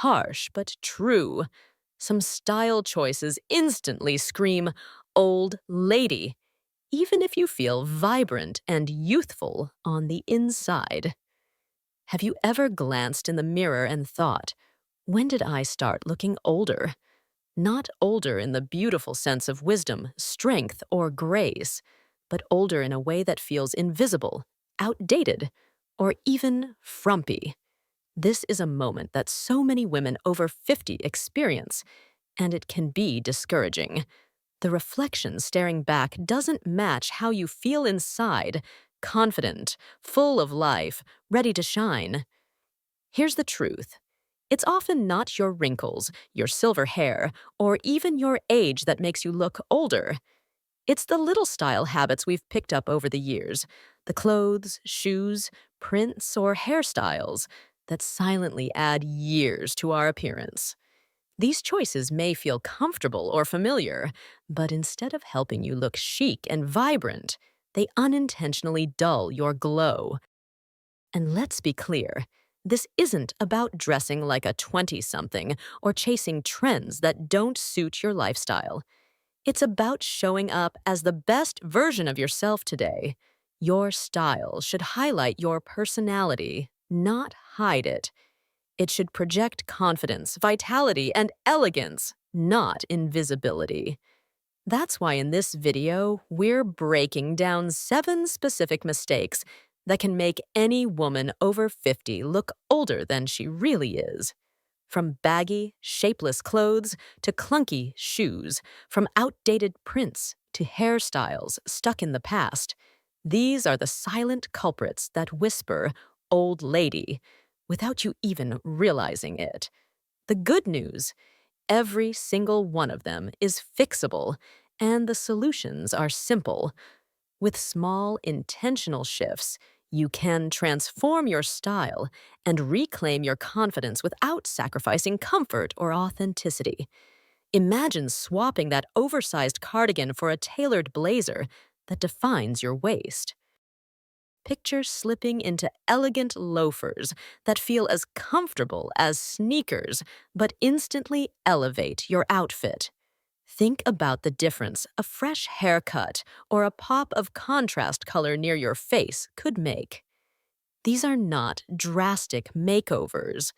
harsh but true. Some style choices instantly scream old lady, even if you feel vibrant and youthful on the inside. Have you ever glanced in the mirror and thought, when did I start looking older? Not older in the beautiful sense of wisdom, strength, or grace, but older in a way that feels invisible, outdated, or even frumpy. This is a moment that so many women over 50 experience, and it can be discouraging. The reflection staring back doesn't match how you feel inside, confident, full of life, ready to shine. Here's the truth. It's often not your wrinkles, your silver hair, or even your age that makes you look older. It's the little style habits we've picked up over the years, the clothes, shoes, prints, or hairstyles that silently add years to our appearance. These choices may feel comfortable or familiar, but instead of helping you look chic and vibrant, they unintentionally dull your glow. And let's be clear, this isn't about dressing like a 20-something or chasing trends that don't suit your lifestyle. It's about showing up as the best version of yourself today. Your style should highlight your personality, not hide it. It should project confidence, vitality, and elegance, not invisibility. That's why in this video, we're breaking down 7 specific mistakes that can make any woman over 50 look older than she really is. From baggy, shapeless clothes to clunky shoes, from outdated prints to hairstyles stuck in the past, these are the silent culprits that whisper, old lady, without you even realizing it. The good news, every single one of them is fixable, and the solutions are simple. With small, intentional shifts, you can transform your style and reclaim your confidence without sacrificing comfort or authenticity. Imagine swapping that oversized cardigan for a tailored blazer that defines your waist. Picture slipping into elegant loafers that feel as comfortable as sneakers, but instantly elevate your outfit. Think about the difference a fresh haircut or a pop of contrast color near your face could make. These are not drastic makeovers.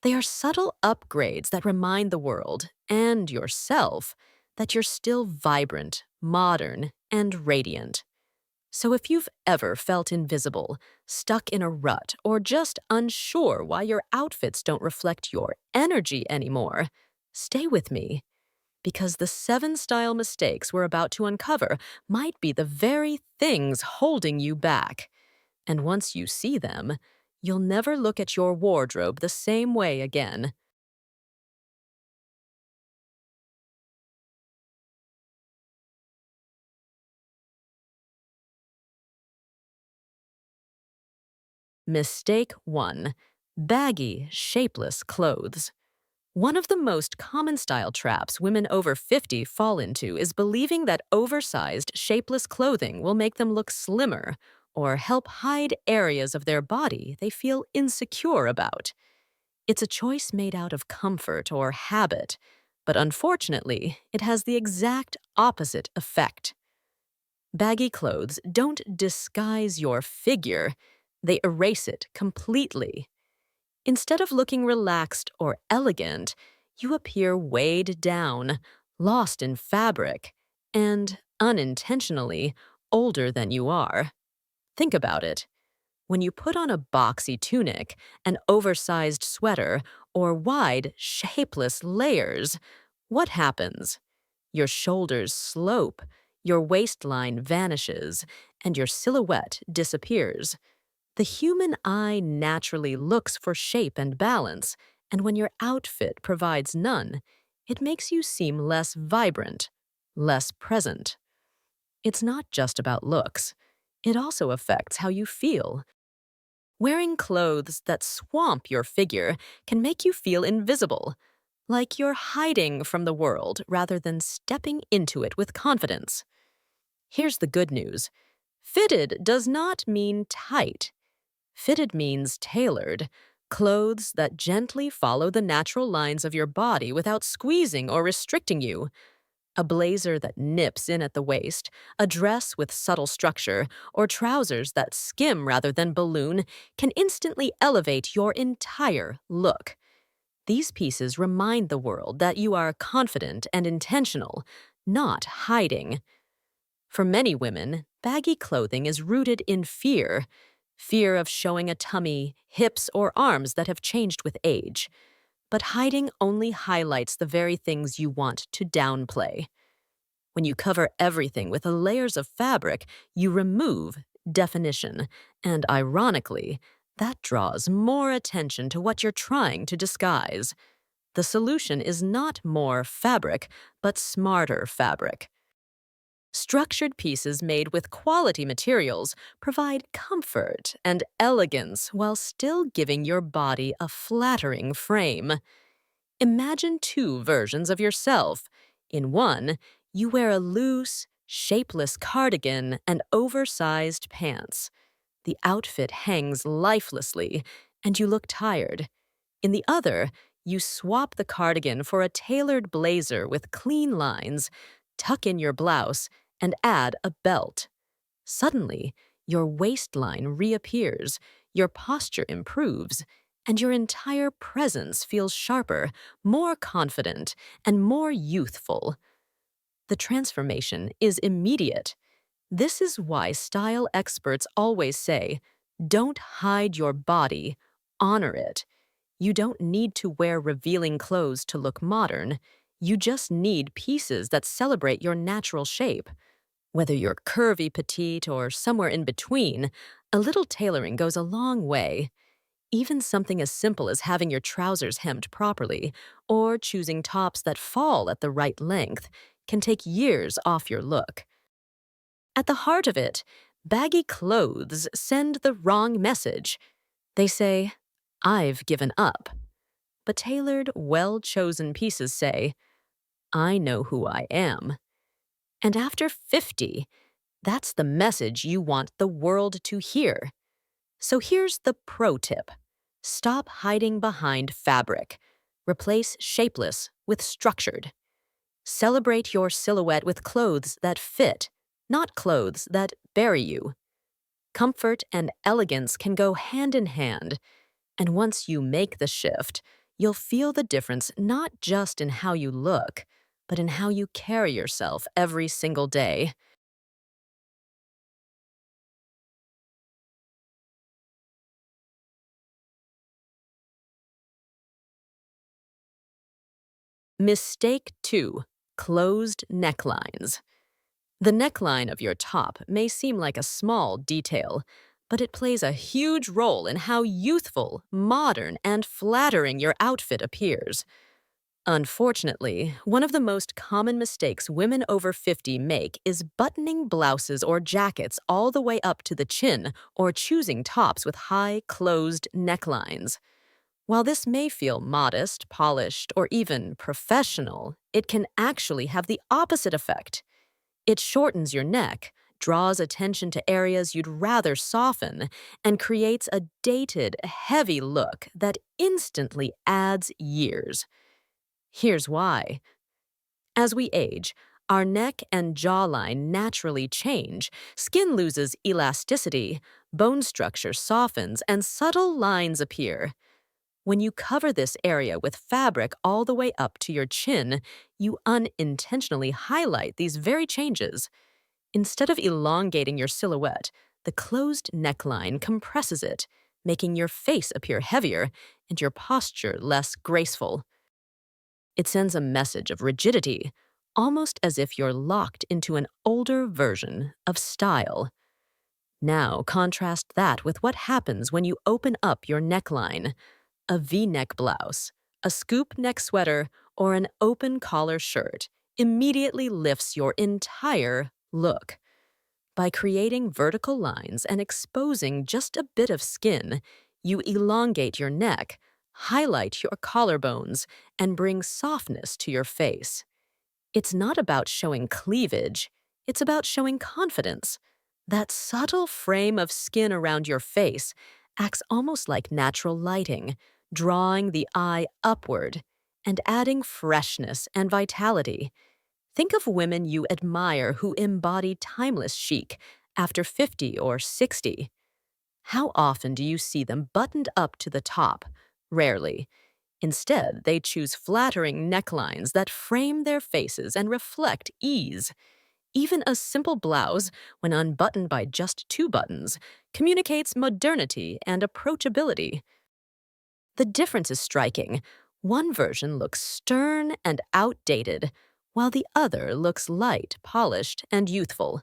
They are subtle upgrades that remind the world and yourself that you're still vibrant, modern, and radiant. So if you've ever felt invisible, stuck in a rut, or just unsure why your outfits don't reflect your energy anymore, stay with me. Because the 7 style mistakes we're about to uncover might be the very things holding you back. And once you see them, you'll never look at your wardrobe the same way again. Mistake 1. Baggy, shapeless clothes. One of the most common style traps women over 50 fall into is believing that oversized, shapeless clothing will make them look slimmer or help hide areas of their body they feel insecure about. It's a choice made out of comfort or habit, but unfortunately, it has the exact opposite effect. Baggy clothes don't disguise your figure, they erase it completely. Instead of looking relaxed or elegant, you appear weighed down, lost in fabric, and, unintentionally, older than you are. Think about it. When you put on a boxy tunic, an oversized sweater, or wide, shapeless layers, what happens? Your shoulders slope, your waistline vanishes, and your silhouette disappears. The human eye naturally looks for shape and balance, and when your outfit provides none, it makes you seem less vibrant, less present. It's not just about looks. It also affects how you feel. Wearing clothes that swamp your figure can make you feel invisible, like you're hiding from the world rather than stepping into it with confidence. Here's the good news. Fitted does not mean tight. Fitted means tailored, Clothes that gently follow the natural lines of your body without squeezing or restricting you. A blazer that nips in at the waist, a dress with subtle structure, or trousers that skim rather than balloon can instantly elevate your entire look. These pieces remind the world that you are confident and intentional, not hiding. For many women, baggy clothing is rooted in fear. Fear of showing a tummy, hips, or arms that have changed with age. But hiding only highlights the very things you want to downplay. When you cover everything with layers of fabric, you remove definition. And ironically, that draws more attention to what you're trying to disguise. The solution is not more fabric, but smarter fabric. Structured pieces made with quality materials provide comfort and elegance while still giving your body a flattering frame. Imagine two versions of yourself. In one, you wear a loose, shapeless cardigan and oversized pants. The outfit hangs lifelessly, and you look tired. In the other, you swap the cardigan for a tailored blazer with clean lines, tuck in your blouse, and add a belt. Suddenly, your waistline reappears, your posture improves, and your entire presence feels sharper, more confident, and more youthful. The transformation is immediate. This is why style experts always say, don't hide your body, honor it. You don't need to wear revealing clothes to look modern. You just need pieces that celebrate your natural shape. Whether you're curvy petite or somewhere in between, a little tailoring goes a long way. Even something as simple as having your trousers hemmed properly or choosing tops that fall at the right length can take years off your look. At the heart of it, baggy clothes send the wrong message. They say, I've given up. But tailored, well-chosen pieces say, I know who I am. And after 50, that's the message you want the world to hear. So here's the pro tip. Stop hiding behind fabric. Replace shapeless with structured. Celebrate your silhouette with clothes that fit, not clothes that bury you. Comfort and elegance can go hand in hand, and once you make the shift, you'll feel the difference not just in how you look, but in how you carry yourself every single day. Mistake 2. Closed necklines. The neckline of your top may seem like a small detail, but it plays a huge role in how youthful, modern, and flattering your outfit appears. Unfortunately, one of the most common mistakes women over 50 make is buttoning blouses or jackets all the way up to the chin or choosing tops with high, closed necklines. While this may feel modest, polished, or even professional, it can actually have the opposite effect. It shortens your neck, draws attention to areas you'd rather soften, and creates a dated, heavy look that instantly adds years. Here's why. As we age, our neck and jawline naturally change, skin loses elasticity, bone structure softens, and subtle lines appear. When you cover this area with fabric all the way up to your chin, you unintentionally highlight these very changes. Instead of elongating your silhouette, the closed neckline compresses it, making your face appear heavier and your posture less graceful. It sends a message of rigidity, almost as if you're locked into an older version of style. Now contrast that with what happens when you open up your neckline. A V-neck blouse, a scoop neck sweater, or an open collar shirt immediately lifts your entire look. By creating vertical lines and exposing just a bit of skin, you elongate your neck, highlight your collarbones, and bring softness to your face. It's not about showing cleavage, it's about showing confidence. That subtle frame of skin around your face acts almost like natural lighting, drawing the eye upward and adding freshness and vitality. Think of women you admire who embody timeless chic after 50 or 60. How often do you see them buttoned up to the top? Rarely. Instead, they choose flattering necklines that frame their faces and reflect ease. Even a simple blouse, when unbuttoned by just two buttons, communicates modernity and approachability. The difference is striking. One version looks stern and outdated, while the other looks light, polished, and youthful.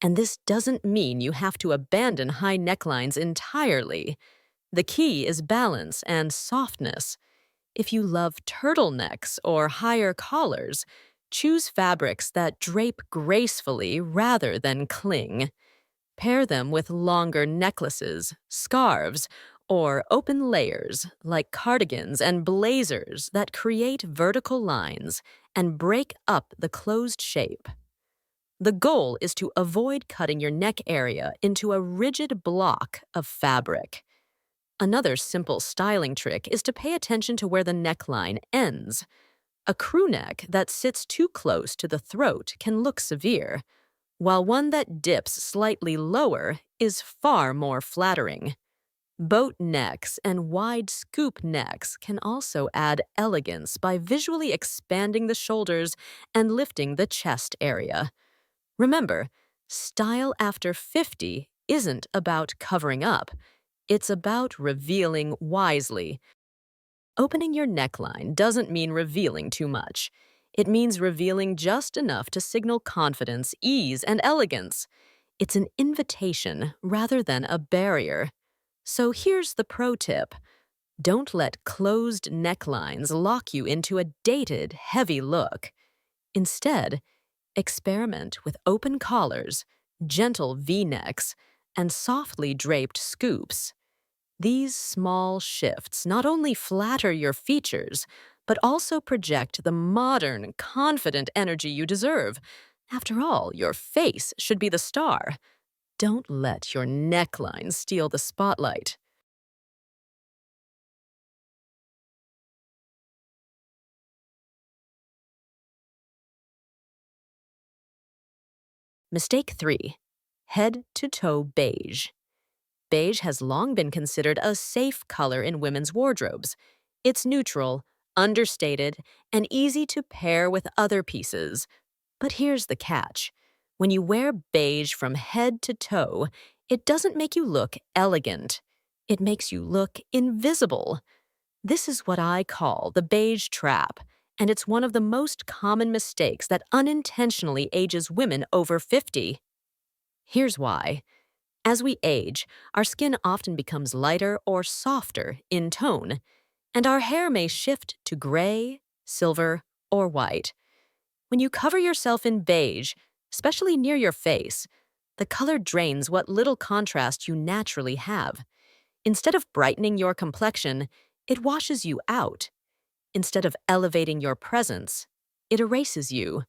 And this doesn't mean you have to abandon high necklines entirely. The key is balance and softness. If you love turtlenecks or higher collars, choose fabrics that drape gracefully rather than cling. Pair them with longer necklaces, scarves, or open layers like cardigans and blazers that create vertical lines and break up the closed shape. The goal is to avoid cutting your neck area into a rigid block of fabric. Another simple styling trick is to pay attention to where the neckline ends. A crew neck that sits too close to the throat can look severe, while one that dips slightly lower is far more flattering. Boat necks and wide scoop necks can also add elegance by visually expanding the shoulders and lifting the chest area. Remember, style after 50 isn't about covering up. It's about revealing wisely. Opening your neckline doesn't mean revealing too much. It means revealing just enough to signal confidence, ease, and elegance. It's an invitation rather than a barrier. So here's the pro tip. Don't let closed necklines lock you into a dated, heavy look. Instead, experiment with open collars, gentle V-necks, and softly draped scoops. These small shifts not only flatter your features, but also project the modern, confident energy you deserve. After all, your face should be the star. Don't let your neckline steal the spotlight. Mistake 3. Head to toe beige. Beige has long been considered a safe color in women's wardrobes. It's neutral, understated, and easy to pair with other pieces. But here's the catch. When you wear beige from head to toe, it doesn't make you look elegant. It makes you look invisible. This is what I call the beige trap, and it's one of the most common mistakes that unintentionally ages women over 50. Here's why. As we age, our skin often becomes lighter or softer in tone, and our hair may shift to gray, silver, or white. When you cover yourself in beige, especially near your face, the color drains what little contrast you naturally have. Instead of brightening your complexion, it washes you out. Instead of elevating your presence, it erases you.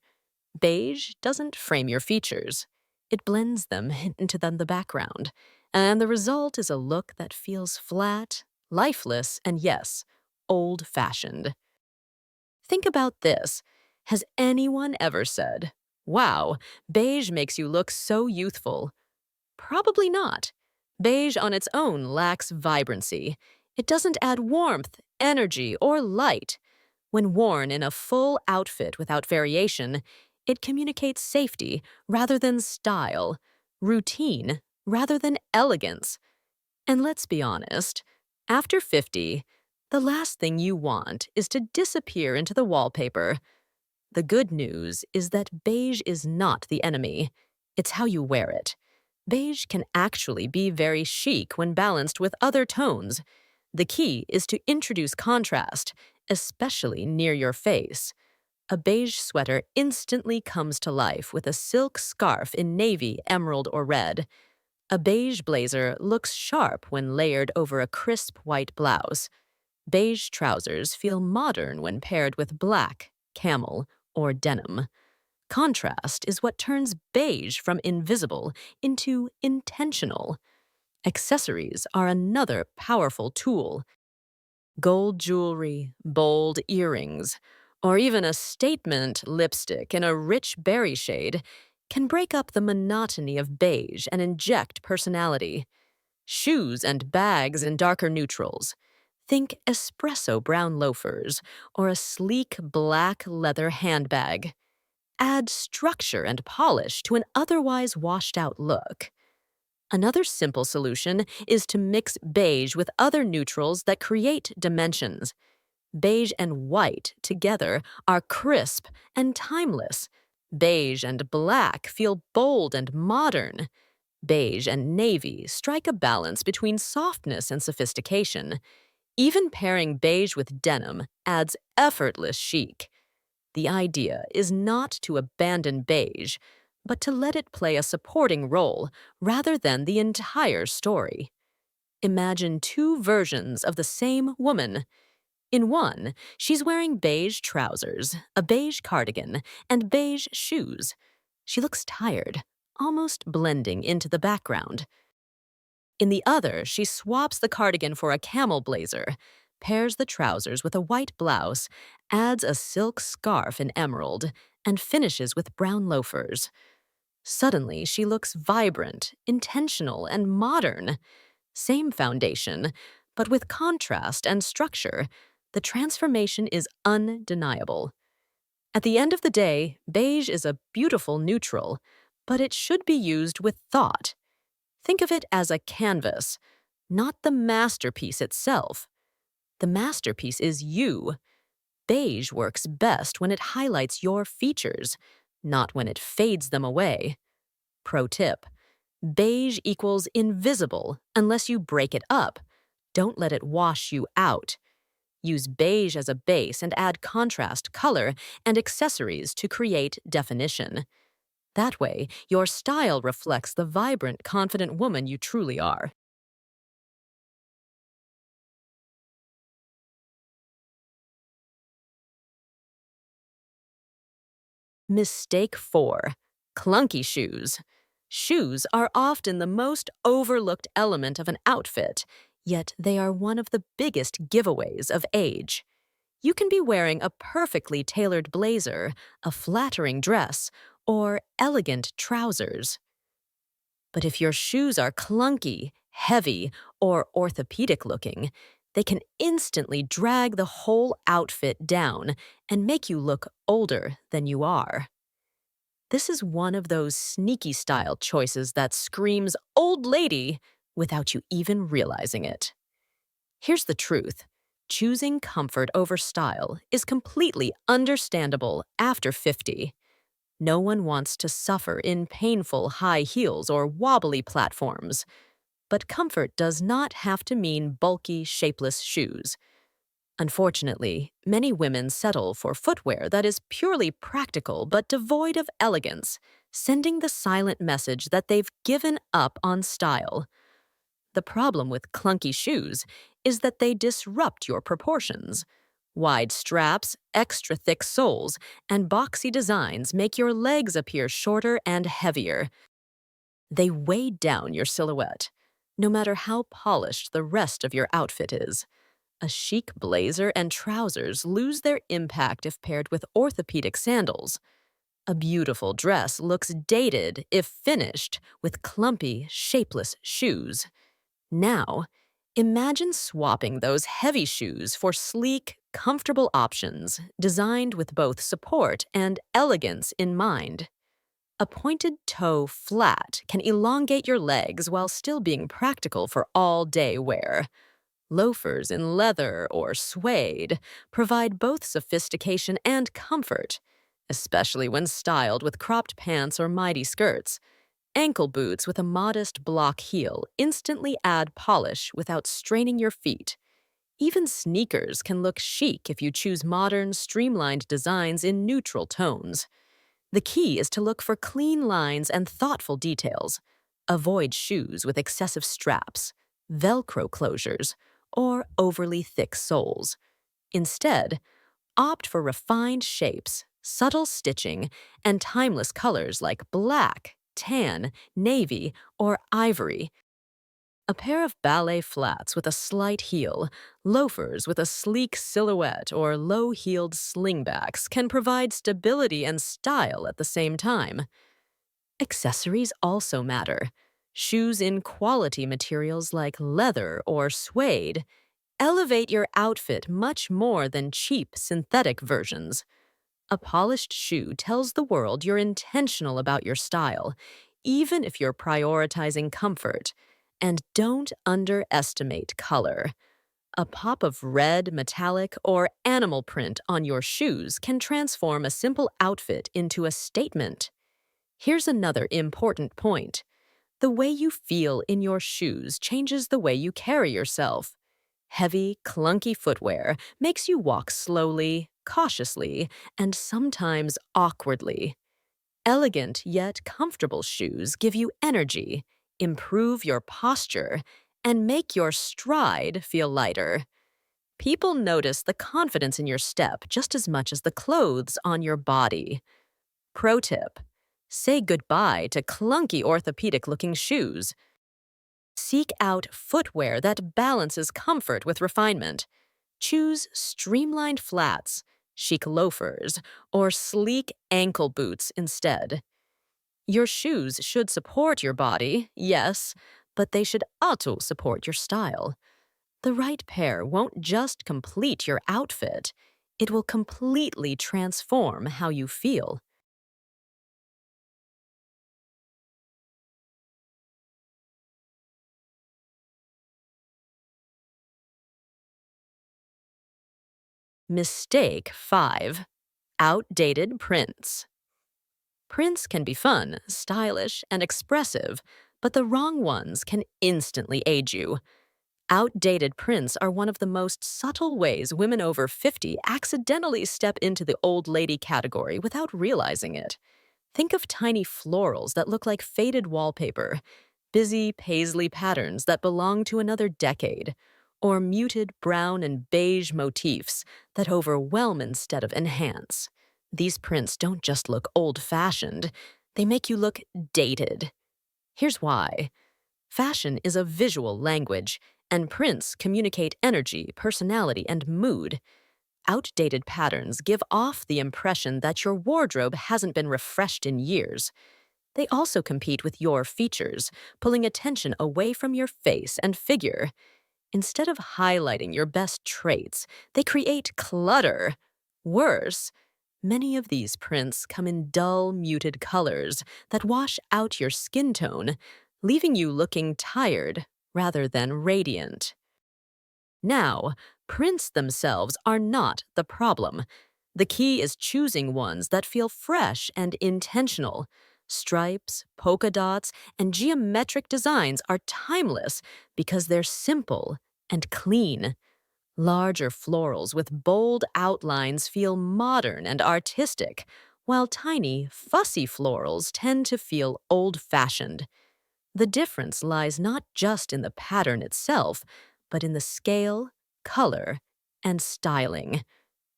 Beige doesn't frame your features. It blends them into the background, and the result is a look that feels flat, lifeless, and yes, old-fashioned. Think about this. Has anyone ever said, "Wow, beige makes you look so youthful"? Probably not. Beige on its own lacks vibrancy. It doesn't add warmth, energy, or light. When worn in a full outfit without variation, it communicates safety rather than style, routine rather than elegance. And let's be honest, after 50, the last thing you want is to disappear into the wallpaper. The good news is that beige is not the enemy. It's how you wear it. Beige can actually be very chic when balanced with other tones. The key is to introduce contrast, especially near your face. A beige sweater instantly comes to life with a silk scarf in navy, emerald, or red. A beige blazer looks sharp when layered over a crisp white blouse. Beige trousers feel modern when paired with black, camel, or denim. Contrast is what turns beige from invisible into intentional. Accessories are another powerful tool. Gold jewelry, bold earrings, or even a statement lipstick in a rich berry shade can break up the monotony of beige and inject personality. Shoes and bags in darker neutrals. Think espresso brown loafers or a sleek black leather handbag. Add structure and polish to an otherwise washed out look. Another simple solution is to mix beige with other neutrals that create dimensions. Beige and white together are crisp and timeless. Beige and black feel bold and modern. Beige and navy strike a balance between softness and sophistication. Even pairing beige with denim adds effortless chic. The idea is not to abandon beige, but to let it play a supporting role rather than the entire story. Imagine two versions of the same woman. In one, she's wearing beige trousers, a beige cardigan, and beige shoes. She looks tired, almost blending into the background. In the other, she swaps the cardigan for a camel blazer, pairs the trousers with a white blouse, adds a silk scarf in emerald, and finishes with brown loafers. Suddenly, she looks vibrant, intentional, and modern. Same foundation, but with contrast and structure, the transformation is undeniable. At the end of the day, beige is a beautiful neutral, but it should be used with thought. Think of it as a canvas, not the masterpiece itself. The masterpiece is you. Beige works best when it highlights your features, not when it fades them away. Pro tip: beige equals invisible unless you break it up. Don't let it wash you out. Use beige as a base and add contrast, color, and accessories to create definition. That way, your style reflects the vibrant, confident woman you truly are. Mistake 4. Clunky shoes. Shoes are often the most overlooked element of an outfit, yet they are one of the biggest giveaways of age. You can be wearing a perfectly tailored blazer, a flattering dress, or elegant trousers. But if your shoes are clunky, heavy, or orthopedic looking, they can instantly drag the whole outfit down and make you look older than you are. This is one of those sneaky style choices that screams old lady without you even realizing it. Here's the truth. Choosing comfort over style is completely understandable after 50. No one wants to suffer in painful high heels or wobbly platforms. But comfort does not have to mean bulky, shapeless shoes. Unfortunately, many women settle for footwear that is purely practical but devoid of elegance, sending the silent message that they've given up on style. The problem with clunky shoes is that they disrupt your proportions. Wide straps, extra thick soles, and boxy designs make your legs appear shorter and heavier. They weigh down your silhouette, no matter how polished the rest of your outfit is. A chic blazer and trousers lose their impact if paired with orthopedic sandals. A beautiful dress looks dated if finished with clumpy, shapeless shoes. Now, imagine swapping those heavy shoes for sleek, comfortable options designed with both support and elegance in mind. A pointed toe flat can elongate your legs while still being practical for all-day wear. Loafers in leather or suede provide both sophistication and comfort, especially when styled with cropped pants or mighty skirts. Ankle boots with a modest block heel instantly add polish without straining your feet. Even sneakers can look chic if you choose modern, streamlined designs in neutral tones. The key is to look for clean lines and thoughtful details. Avoid shoes with excessive straps, Velcro closures, or overly thick soles. Instead, opt for refined shapes, subtle stitching, and timeless colors like black, tan, navy, or ivory. A pair of ballet flats with a slight heel, loafers with a sleek silhouette, or low-heeled slingbacks can provide stability and style at the same time. Accessories also matter. Shoes in quality materials like leather or suede elevate your outfit much more than cheap synthetic versions. A polished shoe tells the world you're intentional about your style, even if you're prioritizing comfort. And don't underestimate color. A pop of red, metallic, or animal print on your shoes can transform a simple outfit into a statement. Here's another important point. The way you feel in your shoes changes the way you carry yourself. Heavy, clunky footwear makes you walk slowly, cautiously, and sometimes awkwardly. Elegant yet comfortable shoes give you energy, improve your posture, and make your stride feel lighter. People notice the confidence in your step just as much as the clothes on your body. Pro tip: say goodbye to clunky orthopedic looking shoes. Seek out footwear that balances comfort with refinement. Choose streamlined flats, chic loafers, or sleek ankle boots instead. Your shoes should support your body, yes, but they should also support your style. The right pair won't just complete your outfit, it will completely transform how you feel. Mistake 5. Outdated prints. Prints can be fun, stylish, and expressive, but the wrong ones can instantly age you. Outdated prints are one of the most subtle ways women over 50 accidentally step into the old lady category without realizing it. Think of tiny florals that look like faded wallpaper, busy paisley patterns that belong to another decade, or muted brown and beige motifs that overwhelm instead of enhance. These prints don't just look old-fashioned, they make you look dated. Here's why. Fashion is a visual language, and prints communicate energy, personality, and mood. Outdated patterns give off the impression that your wardrobe hasn't been refreshed in years. They also compete with your features, pulling attention away from your face and figure. Instead of highlighting your best traits, they create clutter. Worse, many of these prints come in dull, muted colors that wash out your skin tone, leaving you looking tired rather than radiant. Now, prints themselves are not the problem. The key is choosing ones that feel fresh and intentional. Stripes, polka dots, and geometric designs are timeless because they're simple and clean. Larger florals with bold outlines feel modern and artistic, while tiny, fussy florals tend to feel old-fashioned. The difference lies not just in the pattern itself, but in the scale, color, and styling.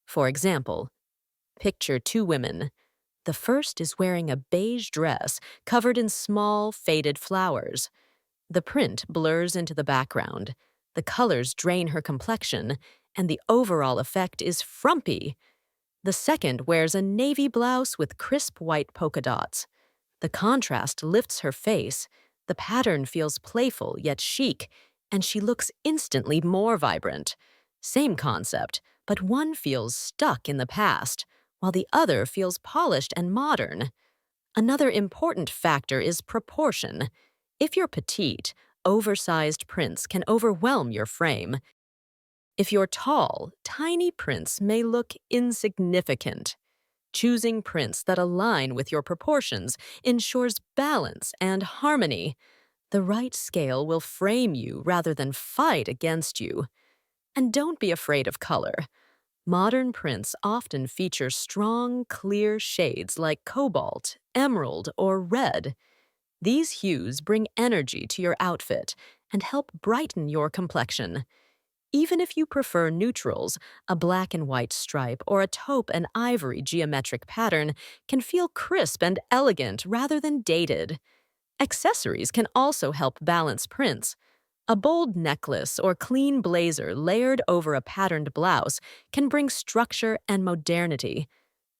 For example, picture two women. The first is wearing a beige dress covered in small, faded flowers. The print blurs into the background. The colors drain her complexion, and the overall effect is frumpy. The second wears a navy blouse with crisp white polka dots. The contrast lifts her face. The pattern feels playful yet chic, and she looks instantly more vibrant. Same concept, but one feels stuck in the past, while the other feels polished and modern. Another important factor is proportion. If you're petite, oversized prints can overwhelm your frame. If you're tall, tiny prints may look insignificant. Choosing prints that align with your proportions ensures balance and harmony. The right scale will frame you rather than fight against you. And don't be afraid of color. Modern prints often feature strong, clear shades like cobalt, emerald, or red. These hues bring energy to your outfit and help brighten your complexion. Even if you prefer neutrals, a black and white stripe or a taupe and ivory geometric pattern can feel crisp and elegant rather than dated. Accessories can also help balance prints. A bold necklace or clean blazer layered over a patterned blouse can bring structure and modernity.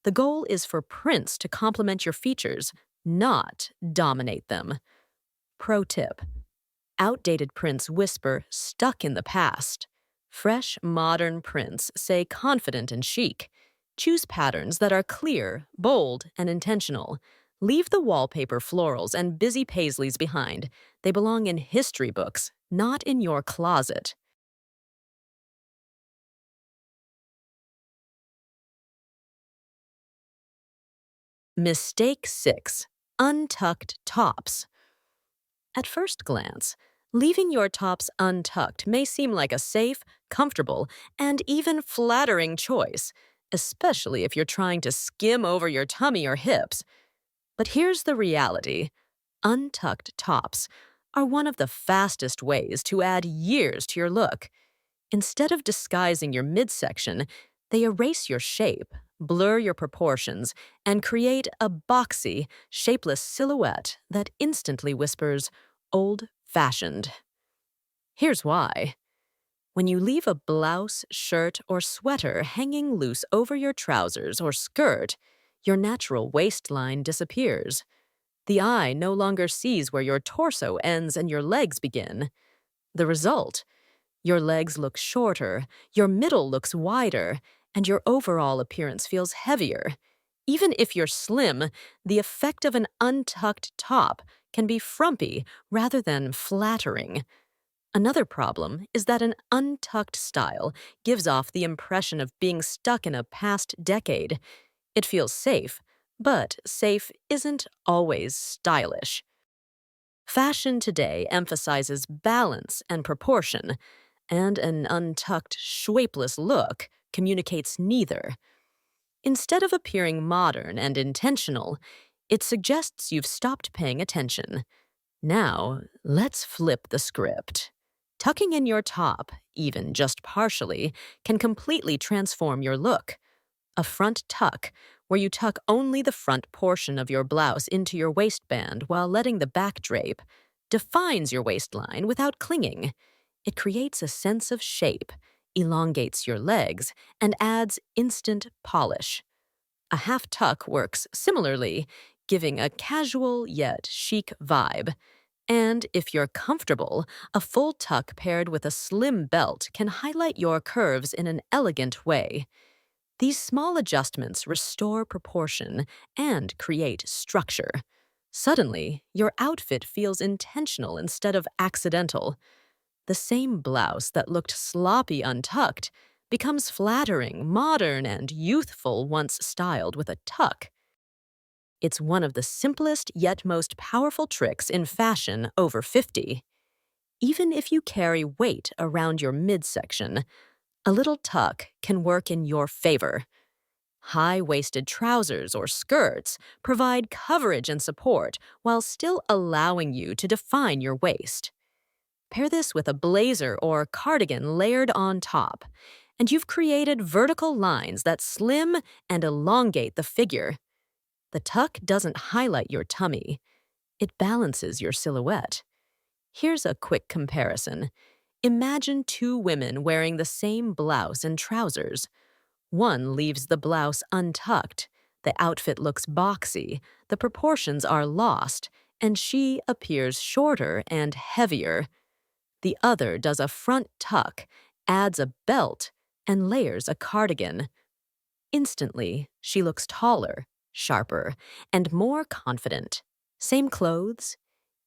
The goal is for prints to complement your features, not dominate them. Pro tip: outdated prints whisper, stuck in the past. Fresh, modern prints say confident and chic. Choose patterns that are clear, bold, and intentional. Leave the wallpaper florals and busy paisleys behind. They belong in history books, not in your closet. Mistake 6. Untucked tops. At first glance, leaving your tops untucked may seem like a safe, comfortable, and even flattering choice, especially if you're trying to skim over your tummy or hips. But here's the reality: untucked tops are one of the fastest ways to add years to your look. Instead of disguising your midsection, they erase your shape, blur your proportions, and create a boxy, shapeless silhouette that instantly whispers, old-fashioned. Here's why. When you leave a blouse, shirt, or sweater hanging loose over your trousers or skirt, your natural waistline disappears. The eye no longer sees where your torso ends and your legs begin. The result: your legs look shorter, your middle looks wider, and your overall appearance feels heavier. Even if you're slim, the effect of an untucked top can be frumpy rather than flattering. Another problem is that an untucked style gives off the impression of being stuck in a past decade. It feels safe, but safe isn't always stylish. Fashion today emphasizes balance and proportion, and an untucked, shapeless look communicates neither. Instead of appearing modern and intentional, it suggests you've stopped paying attention. Now, let's flip the script. Tucking in your top, even just partially, can completely transform your look. A front tuck, where you tuck only the front portion of your blouse into your waistband while letting the back drape, defines your waistline without clinging. It creates a sense of shape, elongates your legs, and adds instant polish. A half tuck works similarly, giving a casual yet chic vibe. And if you're comfortable, a full tuck paired with a slim belt can highlight your curves in an elegant way. These small adjustments restore proportion and create structure. Suddenly, your outfit feels intentional instead of accidental. The same blouse that looked sloppy untucked becomes flattering, modern, and youthful once styled with a tuck. It's one of the simplest yet most powerful tricks in fashion over 50. Even if you carry weight around your midsection, a little tuck can work in your favor. High-waisted trousers or skirts provide coverage and support while still allowing you to define your waist. Pair this with a blazer or cardigan layered on top, and you've created vertical lines that slim and elongate the figure. The tuck doesn't highlight your tummy. It balances your silhouette. Here's a quick comparison. Imagine two women wearing the same blouse and trousers. One leaves the blouse untucked. The outfit looks boxy, the proportions are lost, and she appears shorter and heavier. The other does a front tuck, adds a belt, and layers a cardigan. Instantly, she looks taller, sharper, and more confident. Same clothes,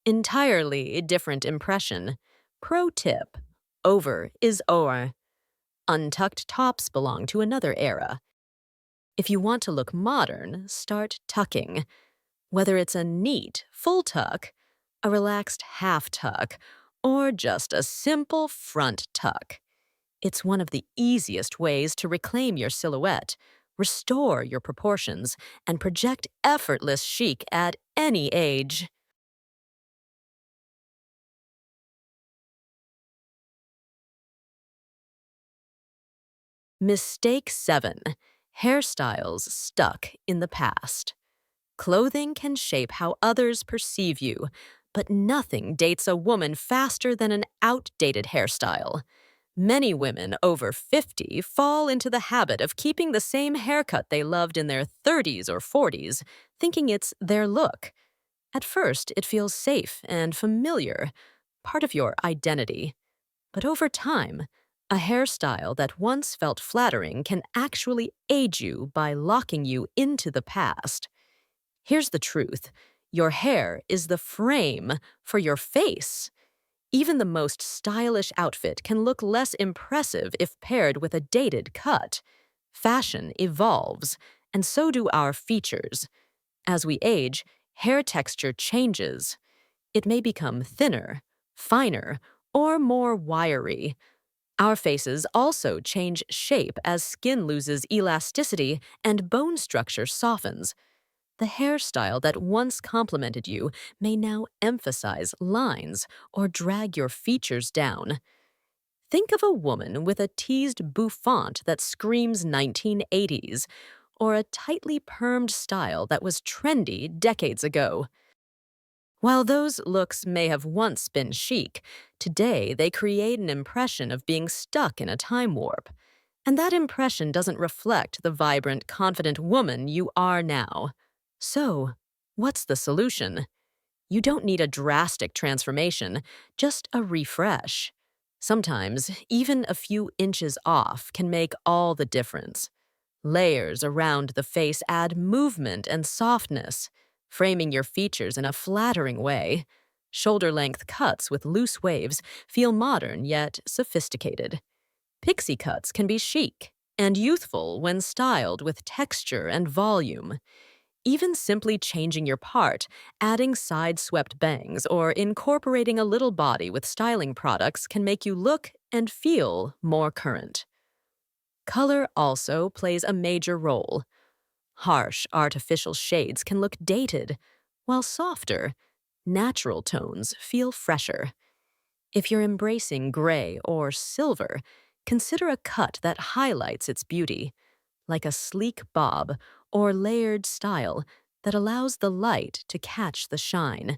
entirely different impression. Pro tip: over is o'er. Untucked tops belong to another era. If you want to look modern, start tucking. Whether it's a neat, full tuck, a relaxed half tuck, or just a simple front tuck, it's one of the easiest ways to reclaim your silhouette, restore your proportions, and project effortless chic at any age. Mistake 7. Hairstyles stuck in the past. Clothing can shape how others perceive you, But nothing dates a woman faster than an outdated hairstyle. Many women over 50 fall into the habit of keeping the same haircut they loved in their 30s or 40s, thinking it's their look. At first, it feels safe and familiar, part of your identity. But over time, a hairstyle that once felt flattering can actually age you by locking you into the past. Here's the truth. Your hair is the frame for your face. Even the most stylish outfit can look less impressive if paired with a dated cut. Fashion evolves, and so do our features. As we age, hair texture changes. It may become thinner, finer, or more wiry. Our faces also change shape as skin loses elasticity and bone structure softens. The hairstyle that once complimented you may now emphasize lines or drag your features down. Think of a woman with a teased bouffant that screams 1980s, or a tightly permed style that was trendy decades ago. While those looks may have once been chic, today they create an impression of being stuck in a time warp. And that impression doesn't reflect the vibrant, confident woman you are now. So, what's the solution? You don't need a drastic transformation, just a refresh. Sometimes, even a few inches off can make all the difference. Layers around the face add movement and softness, framing your features in a flattering way. Shoulder-length cuts with loose waves feel modern yet sophisticated. Pixie cuts can be chic and youthful when styled with texture and volume. Even simply changing your part, adding side-swept bangs, or incorporating a little body with styling products can make you look and feel more current. Color also plays a major role. Harsh, artificial shades can look dated, while softer, natural tones feel fresher. If you're embracing gray or silver, consider a cut that highlights its beauty, like a sleek bob or layered style that allows the light to catch the shine.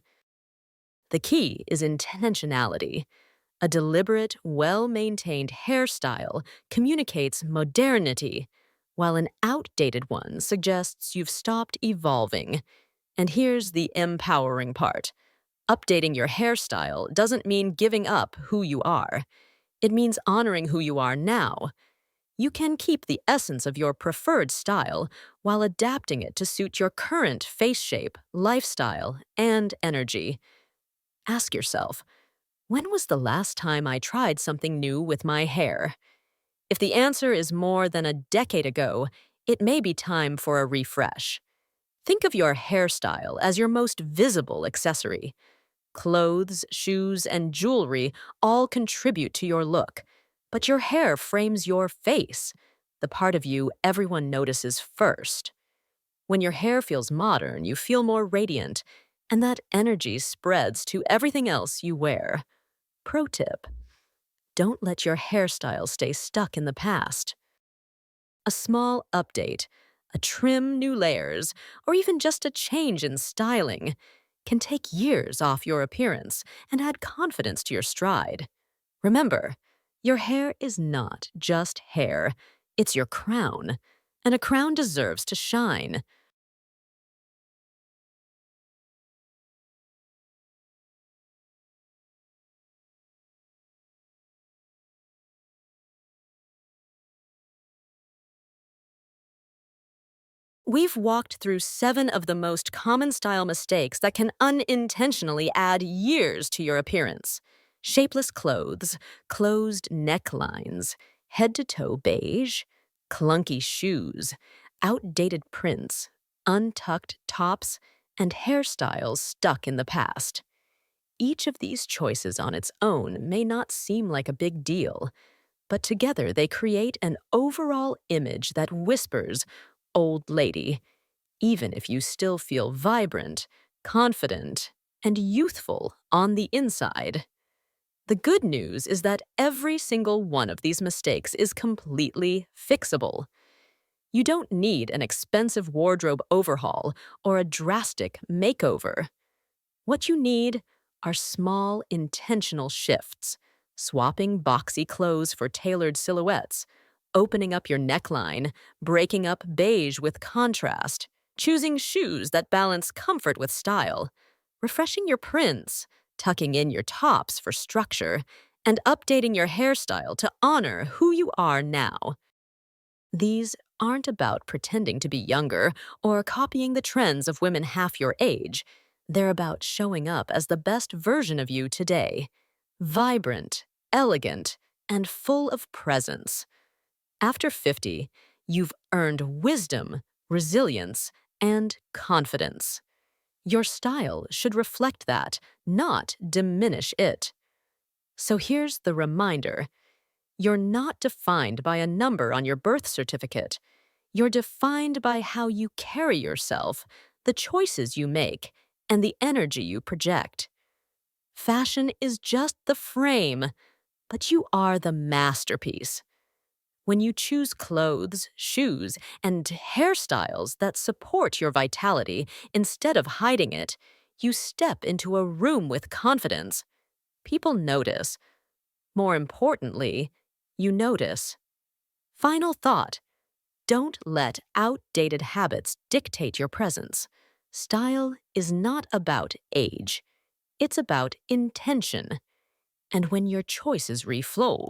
The key is intentionality. A deliberate, well-maintained hairstyle communicates modernity, while an outdated one suggests you've stopped evolving. And here's the empowering part. Updating your hairstyle doesn't mean giving up who you are. It means honoring who you are now. You can keep the essence of your preferred style while adapting it to suit your current face shape, lifestyle, and energy. Ask yourself, when was the last time I tried something new with my hair? If the answer is more than a decade ago, it may be time for a refresh. Think of your hairstyle as your most visible accessory. Clothes, shoes, and jewelry all contribute to your look, but your hair frames your face, the part of you everyone notices first. When your hair feels modern, you feel more radiant, and that energy spreads to everything else you wear. Pro tip: don't let your hairstyle stay stuck in the past. A small update, a trim new layers, or even just a change in styling can take years off your appearance and add confidence to your stride. Remember, your hair is not just hair, it's your crown, and a crown deserves to shine. We've walked through 7 of the most common style mistakes that can unintentionally add years to your appearance. Shapeless clothes, closed necklines, head-to-toe beige, clunky shoes, outdated prints, untucked tops, and hairstyles stuck in the past. Each of these choices on its own may not seem like a big deal, but together they create an overall image that whispers, "Old lady," even if you still feel vibrant, confident, and youthful on the inside. The good news is that every single one of these mistakes is completely fixable. You don't need an expensive wardrobe overhaul or a drastic makeover. What you need are small, intentional shifts, swapping boxy clothes for tailored silhouettes, opening up your neckline, breaking up beige with contrast, choosing shoes that balance comfort with style, refreshing your prints, tucking in your tops for structure, and updating your hairstyle to honor who you are now. These aren't about pretending to be younger or copying the trends of women half your age. They're about showing up as the best version of you today. Vibrant, elegant, and full of presence. After 50, you've earned wisdom, resilience, and confidence. Your style should reflect that, not diminish it. So here's the reminder. You're not defined by a number on your birth certificate. You're defined by how you carry yourself, the choices you make, and the energy you project. Fashion is just the frame, but you are the masterpiece. When you choose clothes, shoes, and hairstyles that support your vitality instead of hiding it, you step into a room with confidence. People notice. More importantly, you notice. Final thought. Don't let outdated habits dictate your presence. Style is not about age. It's about intention. And when your choices reflow,